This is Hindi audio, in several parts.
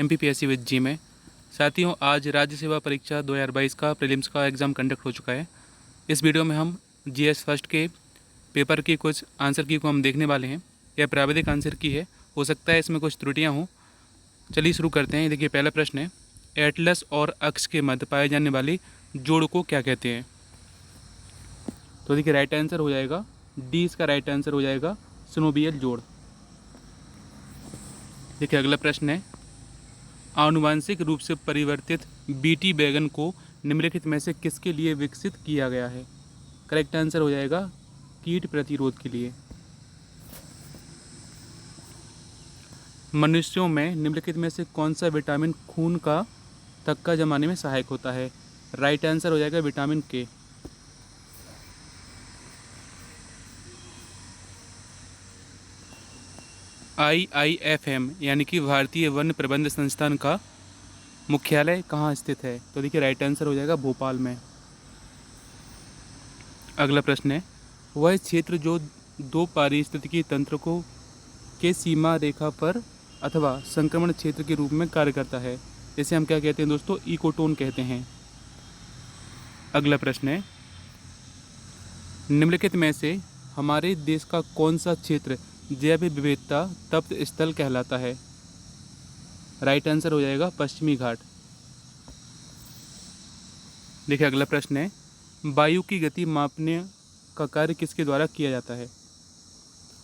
MPPSC विद जी में। साथियों, आज राज्य सेवा परीक्षा 2022 का प्रीलिम्स का एग्ज़ाम कंडक्ट हो चुका है। इस वीडियो में हम GS फर्स्ट के पेपर की कुछ आंसर की को हम देखने वाले हैं। यह प्राविधिक आंसर की है, हो सकता है इसमें कुछ त्रुटियां हों। चलिए शुरू करते हैं। देखिए, पहला प्रश्न है, एटलस और अक्ष के मध्य पाए जाने वाली जोड़ को क्या कहते हैं? तो देखिए, राइट आंसर हो जाएगा डी। इसका राइट आंसर हो जाएगा सिनोबियल जोड़। देखिए, अगला प्रश्न है, आनुवांशिक रूप से परिवर्तित बीटी बैगन को निम्नलिखित में से किसके लिए विकसित किया गया है? करेक्ट आंसर हो जाएगा कीट प्रतिरोध के लिए। मनुष्यों में निम्नलिखित में से कौन सा विटामिन खून का थक्का जमाने में सहायक होता है? राइट आंसर हो जाएगा विटामिन के। IIFM यानी कि भारतीय वन प्रबंध संस्थान का मुख्यालय कहाँ स्थित है? तो देखिए, राइट आंसर हो जाएगा भोपाल में। अगला प्रश्न है, वह क्षेत्र जो दो पारिस्थितिकी तंत्र को के सीमा रेखा पर अथवा संक्रमण क्षेत्र के रूप में कार्य करता है, इसे हम क्या कहते हैं दोस्तों? इकोटोन कहते हैं। अगला प्रश्न है, निम्नलिखित में से हमारे देश का कौन सा क्षेत्र जैव विविधता तप्त स्थल कहलाता है? राइट आंसर हो जाएगा पश्चिमी घाट। देखिए, अगला प्रश्न है, वायु की गति मापने का कार्य किसके द्वारा किया जाता है?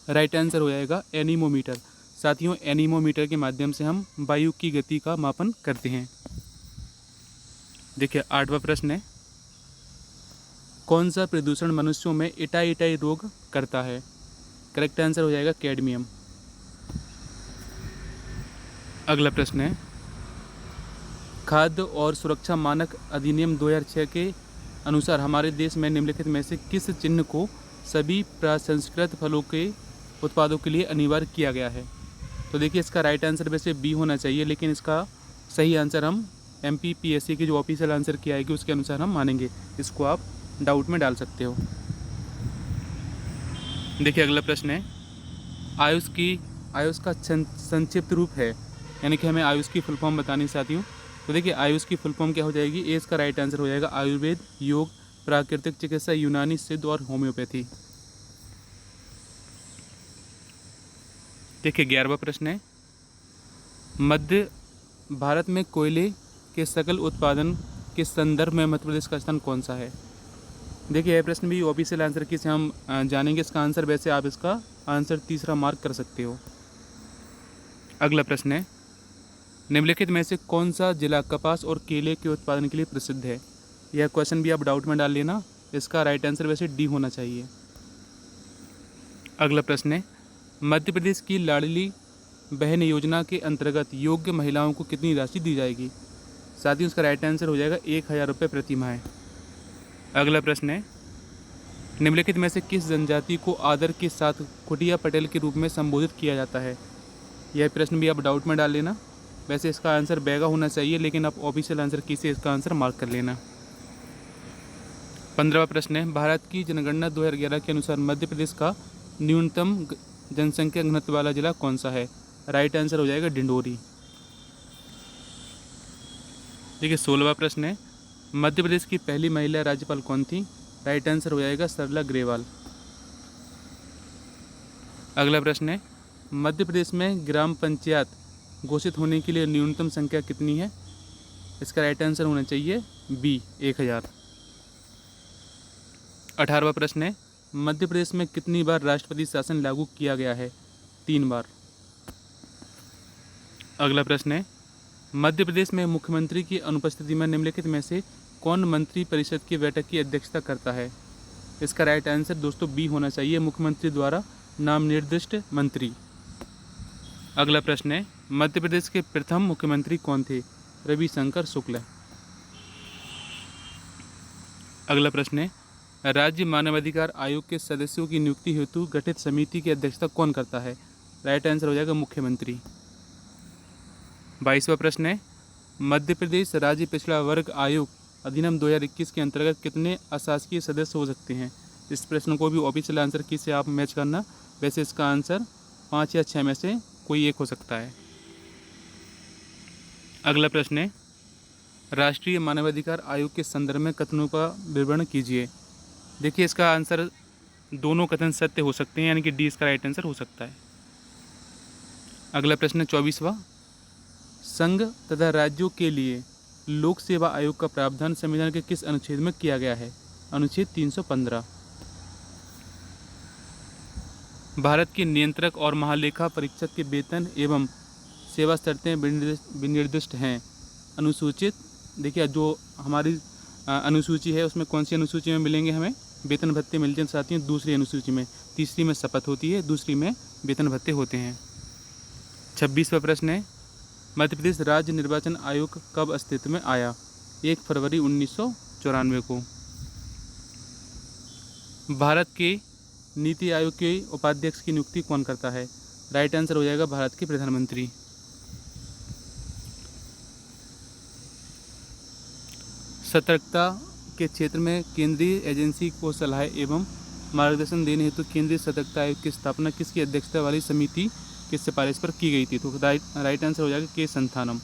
राइट आंसर हो जाएगा एनीमोमीटर। साथियों, एनीमोमीटर के माध्यम से हम वायु की गति का मापन करते हैं। देखिए, आठवां प्रश्न है, कौन सा प्रदूषण मनुष्यों में इटाई रोग करता है? करेक्ट आंसर हो जाएगा कैडमियम। अगला प्रश्न है, खाद्य और सुरक्षा मानक अधिनियम 2006 के अनुसार हमारे देश में निम्नलिखित में से किस चिन्ह को सभी प्रसंस्कृत फलों के उत्पादों के लिए अनिवार्य किया गया है? तो देखिए, इसका राइट आंसर वैसे बी होना चाहिए, लेकिन इसका सही आंसर हम MPPSC की जो ऑफिशियल आंसर की आएगी उसके अनुसार हम मानेंगे। इसको आप डाउट में डाल सकते हो। देखिए, अगला प्रश्न है, आयुष का संक्षिप्त रूप है, यानी कि हमें आयुष की फुल फॉर्म बतानी चाहती हूँ। तो देखिए, आयुष की फुल फॉर्म क्या हो जाएगी? ए इसका राइट आंसर हो जाएगा आयुर्वेद, योग, प्राकृतिक चिकित्सा, यूनानी, सिद्ध और होम्योपैथी। देखिए, 11वां प्रश्न है, मध्य भारत में कोयले के सकल उत्पादन के संदर्भ में मध्य प्रदेश का स्थान कौन सा है? देखिए, यह प्रश्न भी ऑफिशियल आंसर की से हम जानेंगे इसका आंसर। वैसे आप इसका आंसर तीसरा मार्क कर सकते हो। अगला प्रश्न है, निम्नलिखित में से कौन सा जिला कपास और केले के उत्पादन के लिए प्रसिद्ध है? यह क्वेश्चन भी आप डाउट में डाल लेना। इसका राइट आंसर वैसे डी होना चाहिए। अगला प्रश्न है, मध्य प्रदेश की लाडली बहन योजना के अंतर्गत योग्य महिलाओं को कितनी राशि दी जाएगी? साथियों, उसका राइट आंसर हो जाएगा 1000 रुपये प्रति माह। अगला प्रश्न है, निम्नलिखित में से किस जनजाति को आदर के साथ कुटिया पटेल के रूप में संबोधित किया जाता है? यह प्रश्न भी आप डाउट में डाल लेना। वैसे इसका आंसर बैगा होना चाहिए, लेकिन आप ऑफिशियल आंसर की से इसका आंसर मार्क कर लेना। 15वां प्रश्न है, भारत की जनगणना 2011 के अनुसार मध्य प्रदेश का न्यूनतम जनसंख्या घनत्व वाला जिला कौन सा है? राइट आंसर हो जाएगा डिंडोरी। देखिए, 16वां प्रश्न है, मध्य प्रदेश की पहली महिला राज्यपाल कौन थी? राइट आंसर हो जाएगा सरला ग्रेवाल। अगला प्रश्न है, मध्य प्रदेश में ग्राम पंचायत घोषित होने के लिए न्यूनतम संख्या कितनी है? इसका राइट आंसर होना चाहिए बी, 1000। 18वां प्रश्न है, मध्य प्रदेश में कितनी बार राष्ट्रपति शासन लागू किया गया है? 3 बार। अगला प्रश्न है, मध्य प्रदेश में मुख्यमंत्री की अनुपस्थिति में निम्नलिखित में से कौन मंत्री परिषद की बैठक की अध्यक्षता करता है? इसका राइट आंसर दोस्तों बी होना चाहिए, मुख्यमंत्री द्वारा नाम निर्दिष्ट मंत्री। अगला प्रश्न है, मध्य प्रदेश के प्रथम मुख्यमंत्री कौन थे? रविशंकर शुक्ल। अगला प्रश्न है, राज्य मानवाधिकार आयोग के सदस्यों की नियुक्ति हेतु गठित समिति की अध्यक्षता कौन करता है? राइट आंसर हो जाएगा मुख्यमंत्री। 22वां प्रश्न है, मध्य प्रदेश राज्य पिछड़ा वर्ग आयोग अधिनियम 2021 के अंतर्गत कितने अशासकीय सदस्य हो सकते हैं? इस प्रश्न को भी ऑफिशियल आंसर की से आप मैच करना। वैसे इसका आंसर 5 या 6 में से कोई एक हो सकता है। अगला प्रश्न है, राष्ट्रीय मानवाधिकार आयोग के संदर्भ में कथनों का विवरण कीजिए। देखिए इसका आंसर दोनों कथन सत्य हो सकते हैं, यानी कि डी इसका राइट आंसर हो सकता है। अगला प्रश्न है 24वां, संघ तथा राज्यों के लिए लोक सेवा आयोग का प्रावधान संविधान के किस अनुच्छेद में किया गया है? अनुच्छेद 315। भारत के नियंत्रक और महालेखा परीक्षक के वेतन एवं सेवा शर्तें विनिर्दिष्ट हैं। अनुसूचित, देखिए जो हमारी अनुसूची है उसमें कौन सी अनुसूची में मिलेंगे हमें वेतन भत्ते मिलते हैं साथियों? दूसरी अनुसूची में। तीसरी में शपथ होती है, दूसरी में वेतन भत्ते होते हैं। 26वां प्रश्न है, मध्य प्रदेश राज्य निर्वाचन आयोग कब अस्तित्व में आया? 1 फरवरी 1994 को। भारत के नीति आयोग के उपाध्यक्ष की नियुक्ति कौन करता है? राइट आंसर हो जाएगा भारत के प्रधानमंत्री। सतर्कता के क्षेत्र में केंद्रीय एजेंसी को सलाह एवं मार्गदर्शन देने हेतु केंद्रीय सतर्कता आयोग की स्थापना किसकी अध्यक्षता वाली समिति की सिफारिश पर की गई थी? तो राइट आंसर हो जाएगा के संथानम।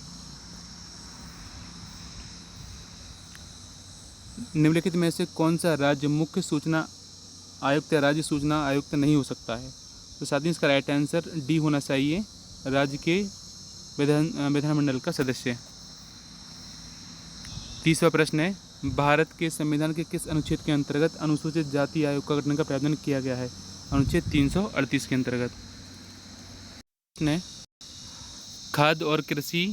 निम्नलिखित में से कौन सा राज्य मुख्य सूचना आयुक्त या राज्य सूचना आयुक्त नहीं हो सकता है? तो साथ ही इसका राइट आंसर डी होना चाहिए, राज्य के विधानमंडल का सदस्य। 30वां प्रश्न है, भारत के संविधान के किस अनुच्छेद के अंतर्गत अनुसूचित जाति आयोग का गठन का प्रावधान किया गया है? अनुच्छेद 338 के अंतर्गत। प्रश्न है, खाद्य और कृषि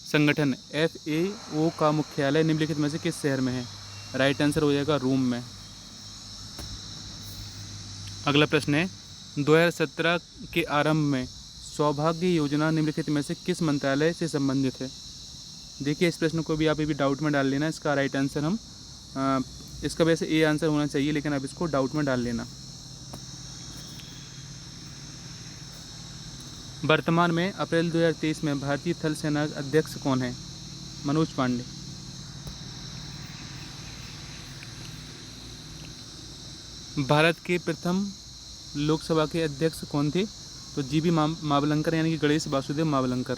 संगठन FAO का मुख्यालय निम्नलिखित में से किस शहर में है? राइट आंसर हो जाएगा रोम में। अगला प्रश्न है, 2017 के आरंभ में सौभाग्य योजना निम्नलिखित में से किस मंत्रालय से संबंधित है? देखिए इस प्रश्न को भी आप अभी डाउट में डाल लेना। इसका राइट आंसर हम इसका वैसे ए आंसर होना चाहिए, लेकिन आप इसको डाउट में डाल लेना। वर्तमान में अप्रैल 2023 में भारतीय थल सेना अध्यक्ष कौन है? मनोज पांडे। भारत के प्रथम लोकसभा के अध्यक्ष कौन थे? तो जीबी मावलंकर यानी कि गणेश वासुदेव मावलंकर।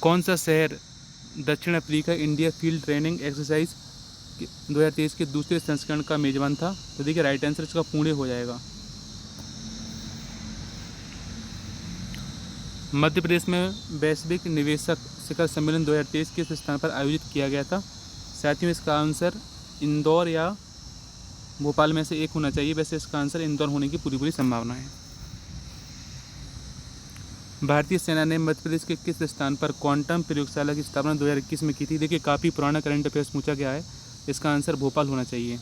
कौन सा शहर दक्षिण Africa India field training exercise 2023 के दूसरे संस्करण का मेजबान था? तो देखिए राइट आंसर इसका पुणे हो जाएगा। मध्य प्रदेश में वैश्विक निवेशक शिखर सम्मेलन 2023 किस स्थान पर आयोजित किया गया था? साथियों इसका आंसर इंदौर या भोपाल में से एक होना चाहिए, वैसे इसका आंसर इंदौर होने की पूरी संभावना है। भारतीय सेना ने मध्य प्रदेश के किस स्थान पर क्वांटम प्रयोगशाला की स्थापना 2021 में की थी? देखिए काफ़ी पुराना करंट अफेयर्स पूछा गया है, इसका आंसर भोपाल होना चाहिए।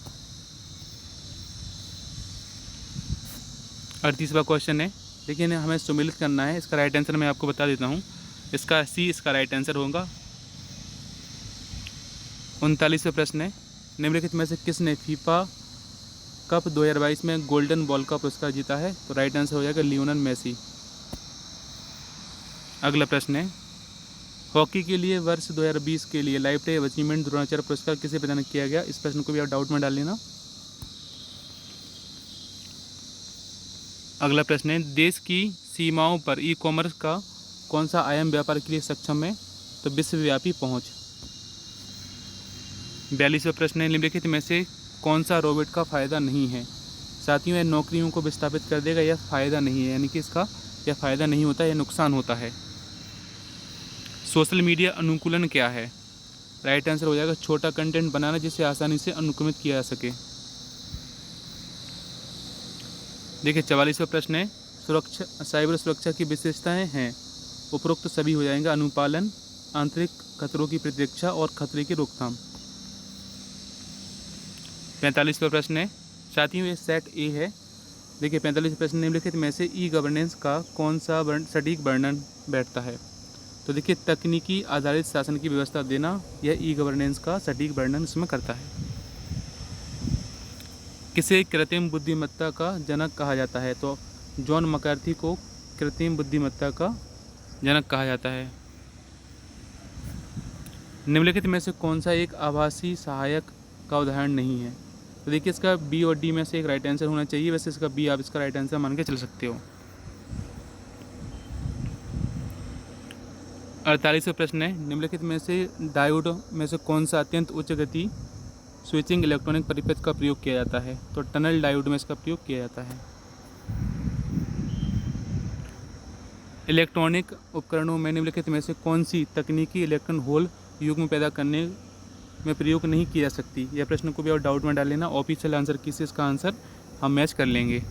38वां क्वेश्चन है, देखिए हमें सम्मिलित करना है। इसका राइट आंसर मैं आपको बता देता हूँ, इसका सी इसका राइट आंसर होगा। 39वां प्रश्न है, निम्नलिखित में से किसने फीफा कप 2022 में गोल्डन बॉल का पुरस्कार जीता है? तो राइट आंसर हो जाएगा लियोनेल मेसी। अगला प्रश्न है, हॉकी के लिए वर्ष 2020 के लिए लाइफ टाइम अचीवमेंट द्रोणाचार्य पुरस्कार किसे प्रदान किया गया? इस प्रश्न को भी आप डाउट में डाल लेना। अगला प्रश्न है, देश की सीमाओं पर ई कॉमर्स का कौन सा आयाम व्यापार के लिए सक्षम है? तो विश्वव्यापी पहुंच। 42वां प्रश्न है, निम्नलिखित में से कौन सा रोबोट का फ़ायदा नहीं है? साथियों यह नौकरियों को विस्थापित कर देगा, यह फ़ायदा नहीं है, यानी कि इसका यह फ़ायदा नहीं होता, यह नुकसान होता है। सोशल मीडिया अनुकूलन क्या है? राइट आंसर हो जाएगा छोटा कंटेंट बनाना जिसे आसानी से अनुक्रमित किया जा सके। देखिए 44वां प्रश्न है, साइबर सुरक्षा की विशेषताएं हैं। उपरोक्त सभी हो जाएंगे, अनुपालन, आंतरिक खतरों की प्रतिरक्षा और खतरे की रोकथाम। 45वां प्रश्न है, साथियों ये सेट ए है। देखिए 45वां प्रश्न, निम्नलिखित में से ई गवर्नेंस का कौन सा सटीक वर्णन बैठता है? तो देखिए तकनीकी आधारित शासन की व्यवस्था देना, यह ई गवर्नेंस का सटीक वर्णन इसमें करता है। किसे कृत्रिम बुद्धिमत्ता का जनक कहा जाता है? तो जॉन मैकार्थी को कृत्रिम बुद्धिमत्ता का जनक कहा जाता है। निम्नलिखित में से कौन सा एक आभासी सहायक का उदाहरण नहीं है? तो देखिए इसका बी और डी में से एक राइट आंसर होना चाहिए, वैसे इसका बी आप इसका राइट आंसर मान के चल सकते हो। 48वां प्रश्न है, निम्नलिखित में से डायोड में से कौन सा अत्यंत उच्च गति स्विचिंग इलेक्ट्रॉनिक परिपथ का प्रयोग किया जाता है? तो टनल डायोड में इसका प्रयोग किया जाता है। इलेक्ट्रॉनिक उपकरणों में निम्नलिखित में से कौन सी तकनीकी इलेक्ट्रॉन होल युग्म पैदा करने में प्रयोग नहीं की जा सकती? यह प्रश्न को भी और डाउट में डाल लेना, ऑफिशियल आंसर किसी इसका आंसर हम मैच कर लेंगे।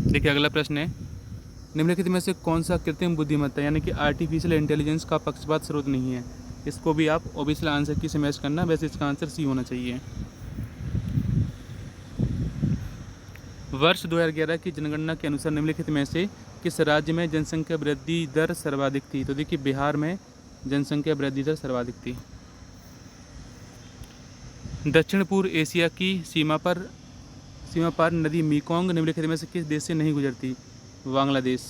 देखिए अगला प्रश्न है, निम्नलिखित में से कौन सा कृत्रिम बुद्धिमत्ता यानी कि आर्टिफिशियल इंटेलिजेंस का पक्षपात स्रोत नहीं है? इसको भी आप ऑफिशियल आंसर की से मैच करना, वैसे इसका आंसर सी होना चाहिए। वर्ष 2011 की जनगणना के अनुसार निम्नलिखित में से किस राज्य में जनसंख्या वृद्धि दर सर्वाधिक थी? तो देखिए बिहार में जनसंख्या वृद्धि दर सर्वाधिक थी। दक्षिण पूर्व एशिया की सीमा पार नदी मेकोंग निम्नलिखित में से किस देश से नहीं गुजरती? बांग्लादेश।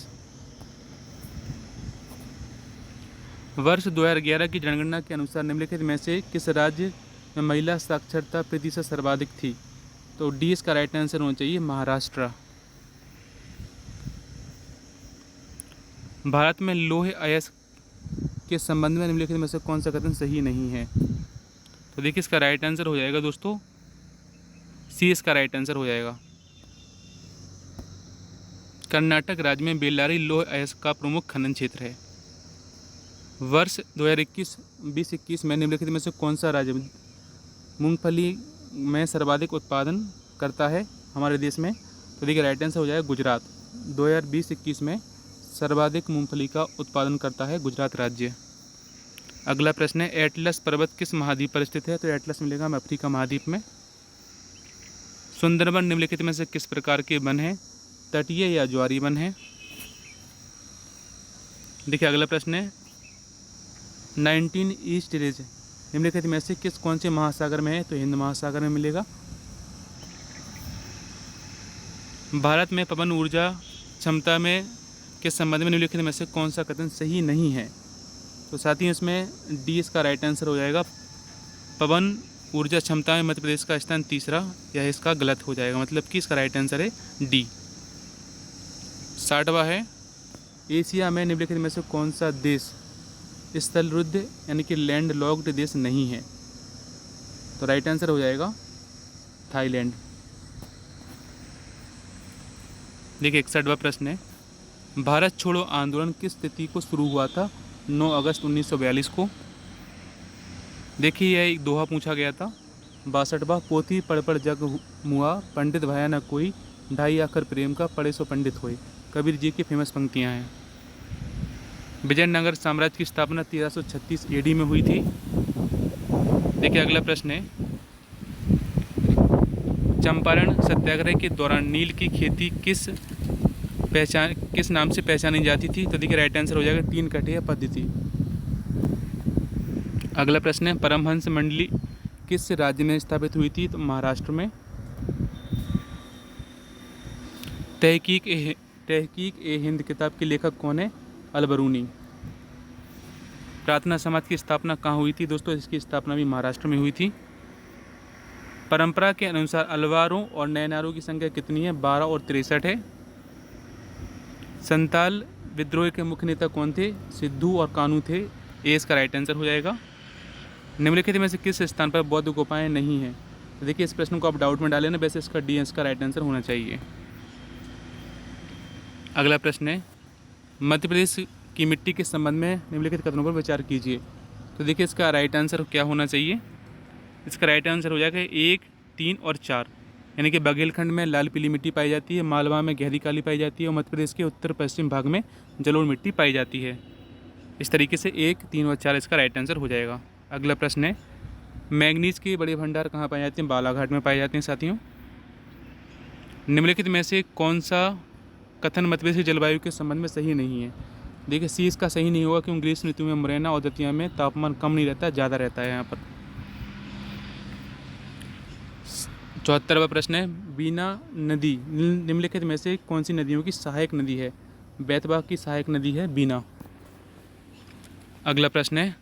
वर्ष 2011 की जनगणना के अनुसार निम्नलिखित में से किस राज्य में महिला साक्षरता प्रतिशत सर्वाधिक थी? तो डी इसका राइट आंसर होना चाहिए, महाराष्ट्र। भारत में लौह अयस्क के संबंध में निम्नलिखित में से कौन सा कथन सही नहीं है? तो देखिए इसका राइट आंसर हो जाएगा दोस्तों सी, इसका राइट आंसर हो जाएगा। कर्नाटक राज्य में बेल्लारी लौह अयस्क का प्रमुख खनन क्षेत्र है। वर्ष 2021 में निम्नलिखित में से कौन सा राज्य मूंगफली में सर्वाधिक उत्पादन करता है हमारे देश में? तो देखिए राइट आंसर हो जाएगा गुजरात। 2020-21 में सर्वाधिक मूंगफली का उत्पादन करता है गुजरात राज्य। अगला प्रश्न है, एटलस पर्वत किस महाद्वीप पर स्थित है? तो एटलस मिलेगा हमें अफ्रीका महाद्वीप में। सुंदरबन निम्नलिखित में से किस प्रकार के वन हैं? तटीय या ज्वारी वन है? देखिए अगला प्रश्न है, 19 ईस्ट रेज निम्नलिखित में से कौन से महासागर में है? तो हिंद महासागर में मिलेगा। भारत में पवन ऊर्जा क्षमता में के संबंध में निम्नलिखित में से कौन सा कथन सही नहीं है? तो साथ ही इसमें डी इसका राइट आंसर हो जाएगा, पवन ऊर्जा क्षमता में मध्य प्रदेश का स्थान तीसरा, यह इसका गलत हो जाएगा, मतलब कि इसका राइट आंसर है डी। 60वां है, एशिया में निम्नलिखित में से कौन सा देश स्थलरुद्ध यानी कि लैंड लॉक्ड देश नहीं है? तो राइट आंसर हो जाएगा थाईलैंड। देखिए 61वां प्रश्न है, भारत छोड़ो आंदोलन किस तिथि को शुरू हुआ था? 9 अगस्त 1942 को। देखिए यह एक दोहा पूछा गया था। 62वां, पोथी पढ़ जग मुआ, पंडित भया न कोई, ढाई आखर प्रेम का, पढ़े सो पंडित होए। कबीर जी की फेमस पंक्तियां हैं। विजयनगर साम्राज्य की स्थापना 1336 एडी में हुई थी। देखिए अगला प्रश्न है, चंपारण सत्याग्रह के दौरान नील की खेती किस नाम से पहचानी जाती थी? तो देखिए राइट आंसर हो जाएगा तीन कठिया पद्धति। अगला प्रश्न है, परमहंस मंडली किस राज्य में स्थापित हुई थी? तो महाराष्ट्र में। तहकीक ए हिंद किताब के लेखक कौन है? अलबरूनी। प्रार्थना समाज की स्थापना कहाँ हुई थी? दोस्तों इसकी स्थापना भी महाराष्ट्र में हुई थी। परंपरा के अनुसार अलवारों और नैनारों की संख्या कितनी है? 12 और 63 है। संताल विद्रोह के मुख्य नेता कौन थे? सिद्धू और कानू थे। ए इसका राइट आंसर हो जाएगा। निम्नलिखित में से किस स्थान पर बौद्ध गुफाएं नहीं हैं? तो देखिए इस प्रश्न को आप डाउट में डालें ना, वैसे इसका डी इसका राइट आंसर होना चाहिए। अगला प्रश्न है, मध्य प्रदेश की मिट्टी के संबंध में निम्नलिखित कथनों पर विचार कीजिए। तो देखिए इसका राइट आंसर क्या होना चाहिए? इसका राइट आंसर हो जाएगा 1, 3 और 4, यानी कि बघेलखंड में लाल पीली मिट्टी पाई जाती है, मालवा में गहरी काली पाई जाती है और मध्य प्रदेश के उत्तर पश्चिम भाग में जलोढ़ मिट्टी पाई जाती है। इस तरीके से 1, 3 और 4 इसका राइट आंसर हो जाएगा। अगला प्रश्न है, मैंगनीज के बड़े भंडार कहाँ पाए जाते हैं? बालाघाट में पाए जाते हैं साथियों। निम्नलिखित में से कौन सा कथन मध्य प्रदेश की जलवायु के संबंध में सही नहीं है? देखिए सी इसका सही नहीं होगा, क्योंकि ग्रीष्म ऋतु में मुरैना और दतिया में तापमान कम नहीं रहता, ज़्यादा रहता है यहाँ पर। 74वां प्रश्न है, बीना नदी निम्नलिखित में से कौन सी नदियों की सहायक नदी है? बैतवा की सहायक नदी है बीना। अगला प्रश्न है,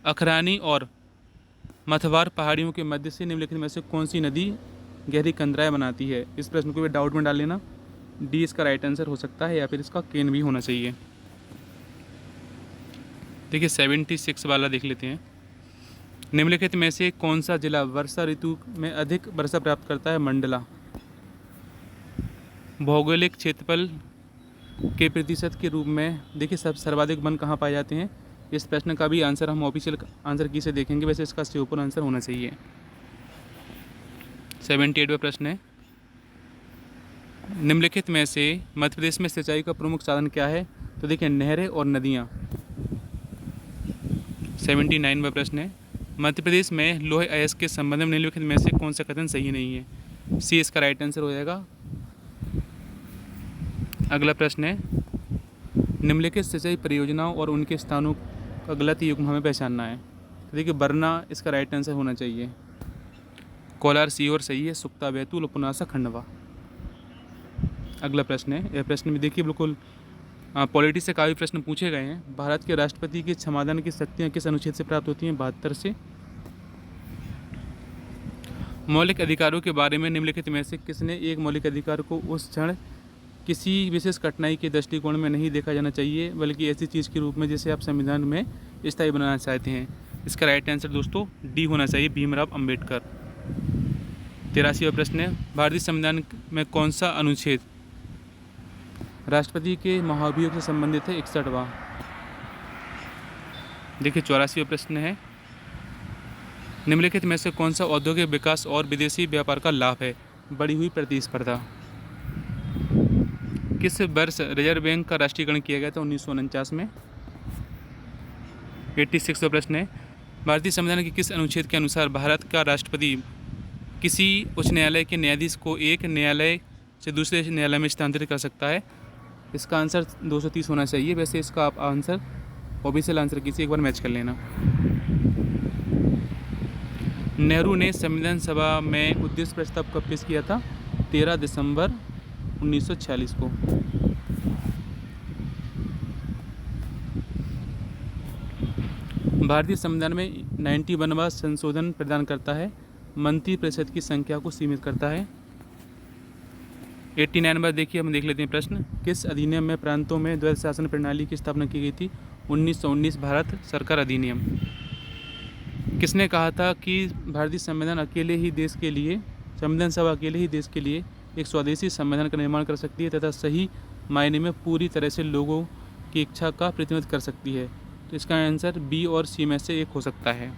अखरानी और मथवार पहाड़ियों के मध्य से निम्नलिखित में से कौन सी नदी गहरी कंदराएं बनाती है? इस प्रश्न को भी डाउट में डाल लेना, डी इसका राइट आंसर हो सकता है या फिर इसका केन भी होना चाहिए। देखिए 76 वाला देख लेते हैं। निम्नलिखित में से कौन सा जिला वर्षा ऋतु में अधिक वर्षा प्राप्त करता है? मंडला। भौगोलिक क्षेत्रफल के प्रतिशत के रूप में देखिए सब सर्वाधिक वन कहाँ पाए जाते हैं? इस प्रश्न का भी आंसर हम ऑफिशियल आंसर की से देखेंगे, वैसे इसका सिंपल आंसर होना चाहिए। 78वां प्रश्न है, निम्नलिखित में से मध्य प्रदेश में सिंचाई का प्रमुख साधन क्या है? तो देखिए नहरें और नदियाँ। 79वां प्रश्न है, मध्य प्रदेश में लौह अयस्क के संबंध में निम्नलिखित में से कौन सा कथन सही नहीं है? सी इसका राइट आंसर हो जाएगा। अगला प्रश्न है, निम्नलिखित सिंचाई परियोजनाओं और उनके स्थानों का गलत युग्म हमें पहचानना है। तो देखिए बरना इसका राइट आंसर होना चाहिए। कोलार सीहोर सही है, सुक्ता बैतूल और पुनासा खंडवा। अगला प्रश्न है, यह प्रश्न में देखिए बिल्कुल पॉलिटी से काफ़ी प्रश्न पूछे गए हैं। भारत के राष्ट्रपति की क्षमादान की शक्तियाँ किस अनुच्छेद से प्राप्त होती हैं? 72 से। मौलिक अधिकारों के बारे में निम्नलिखित में से किसने एक मौलिक अधिकार को उस क्षण किसी विशेष कठिनाई के दृष्टिकोण में नहीं देखा जाना चाहिए बल्कि ऐसी चीज़ के रूप में जिसे आप संविधान में स्थायी बनाना चाहते हैं? इसका राइट आंसर दोस्तों डी होना चाहिए, भीमराव अंबेडकर। 83वां प्रश्न है, भारतीय संविधान में कौन सा अनुच्छेद राष्ट्रपति के महाभियोग से संबंधित है? 61वां। देखिए 84वां प्रश्न है, निम्नलिखित में से कौन सा औद्योगिक विकास और विदेशी व्यापार का लाभ है? बढ़ी हुई प्रतिस्पर्धा। किस वर्ष रिजर्व बैंक का राष्ट्रीयकरण किया गया था? 1949 में। 86वां प्रश्न है, भारतीय संविधान के किस अनुच्छेद के अनुसार भारत का राष्ट्रपति किसी उच्च न्यायालय के न्यायाधीश को एक न्यायालय से दूसरे न्यायालय में स्थानांतरित कर सकता है? इसका आंसर 230 होना चाहिए। वैसे इसका आप आंसर ऑफिशियल आंसर की से एक बार मैच कर लेना। नेहरू ने संविधान सभा में उद्देश्य प्रस्ताव कब पेश किया था? 13 दिसंबर 1946 को। भारतीय संविधान में 91वां संशोधन प्रदान करता है, मंत्री परिषद की संख्या को सीमित करता है। 89वां देखिए हम देख लेते हैं प्रश्न, किस अधिनियम में प्रांतों में द्वैध शासन प्रणाली की स्थापना की गई थी? 1919 भारत सरकार अधिनियम। किसने कहा था कि भारतीय संविधान अकेले ही देश के लिए, संविधान सभा अकेले ही देश के लिए एक स्वदेशी संविधान का निर्माण कर सकती है तथा सही मायने में पूरी तरह से लोगों की इच्छा का प्रतिनिधित्व कर सकती है? तो इसका आंसर बी और सी में से एक हो सकता है।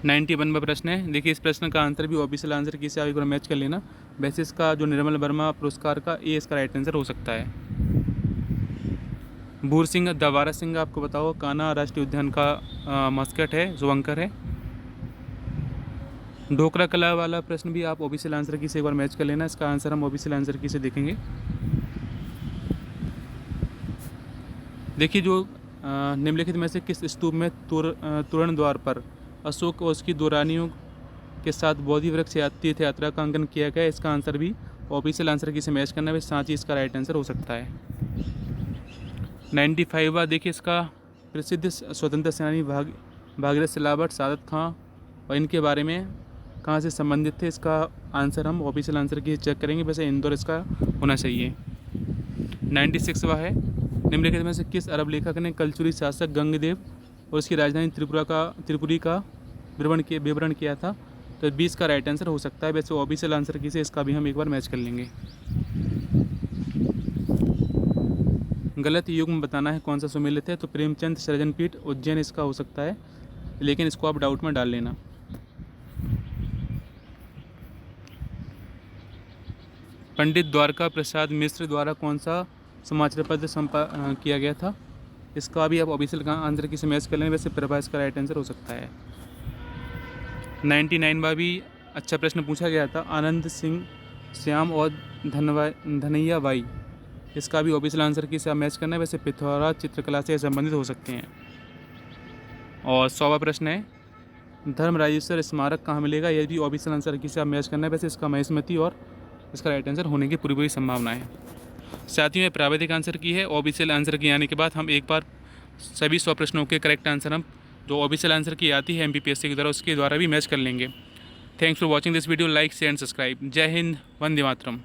91वां प्रश्न है, देखिए इस प्रश्न का आंसर भी ऑफिशियल आंसर की से आप एक बार मैच कर लेना। वैसे इसका जो निर्मल वर्मा पुरस्कार का ए इसका राइट आंसर हो सकता है। भूर सिंह दवारा सिंह आपको बताओ कान्हा राष्ट्रीय उद्यान का मस्कट है, जुवंकर है। ढोकरा कला वाला प्रश्न भी आप ऑफिशियल आंसर की से एक बार मैच कर लेना। इसका आंसर हम ऑफिशियल आंसर की से देखेंगे। देखिए जो निम्नलिखित में से किस स्तूप में तोरण द्वार पर अशोक और उसकी दो रानियों के साथ बोधि वृक्ष तीर्थ यात्रा का अंकन किया गया? इसका आंसर भी ऑफिशियल आंसर की से मैच करना है, साथ ही इसका राइट आंसर हो सकता है। 95वां देखिए इसका प्रसिद्ध स्वतंत्रता सेनानी भागीरथ सिलावट, सादत खां और इनके बारे में कहाँ से संबंधित थे? इसका आंसर हम ऑफिशियल आंसर की चेक करेंगे, वैसे इंदौर इसका होना चाहिए। 96वां है, निम्नलिखित में से किस अरब लेखक ने कलचुरी शासक गंगदेव और उसकी राजधानी त्रिपुरी का विवरण किया था? तो 20 का राइट आंसर हो सकता है। वैसे ऑफिशियल आंसर की से इसका भी हम एक बार मैच कर लेंगे। गलत युग्म बताना है कौन सा सुमेलित है? तो प्रेमचंद सृजनपीठ उज्जैन इसका हो सकता है, लेकिन इसको आप डाउट में डाल लेना। पंडित द्वारका प्रसाद मिश्र द्वारा कौन सा समाचार पत्र किया गया था? इसका भी आप ऑफिशियल आंसर की से मैच कर लें, वैसे प्रभा इसका राइट आंसर हो सकता है। 99वां भी अच्छा प्रश्न पूछा गया था, आनंद सिंह श्याम और धनैया बाई, इसका भी ऑफिशियल आंसर की से आप मैच करना है, वैसे पिथौरा चित्रकला से संबंधित हो सकते हैं। और 100वां प्रश्न है, धर्म राजेश्वर स्मारक कहाँ मिलेगा? यह भी ऑफिशियल आंसर की से आप मैच करना है, वैसे इसका महेशमती और इसका राइट आंसर होने की पूरी संभावना है। साथियों में प्राविधिक आंसर की है, ऑफिशियल आंसर की आने के बाद हम एक बार सभी 100 प्रश्नों के करेक्ट आंसर हम जो ऑफिशियल आंसर की आती है MPPSC के द्वारा उसके द्वारा भी मैच कर लेंगे। Thanks for watching this video, like share and subscribe. जय हिंद, वंदे मातरम।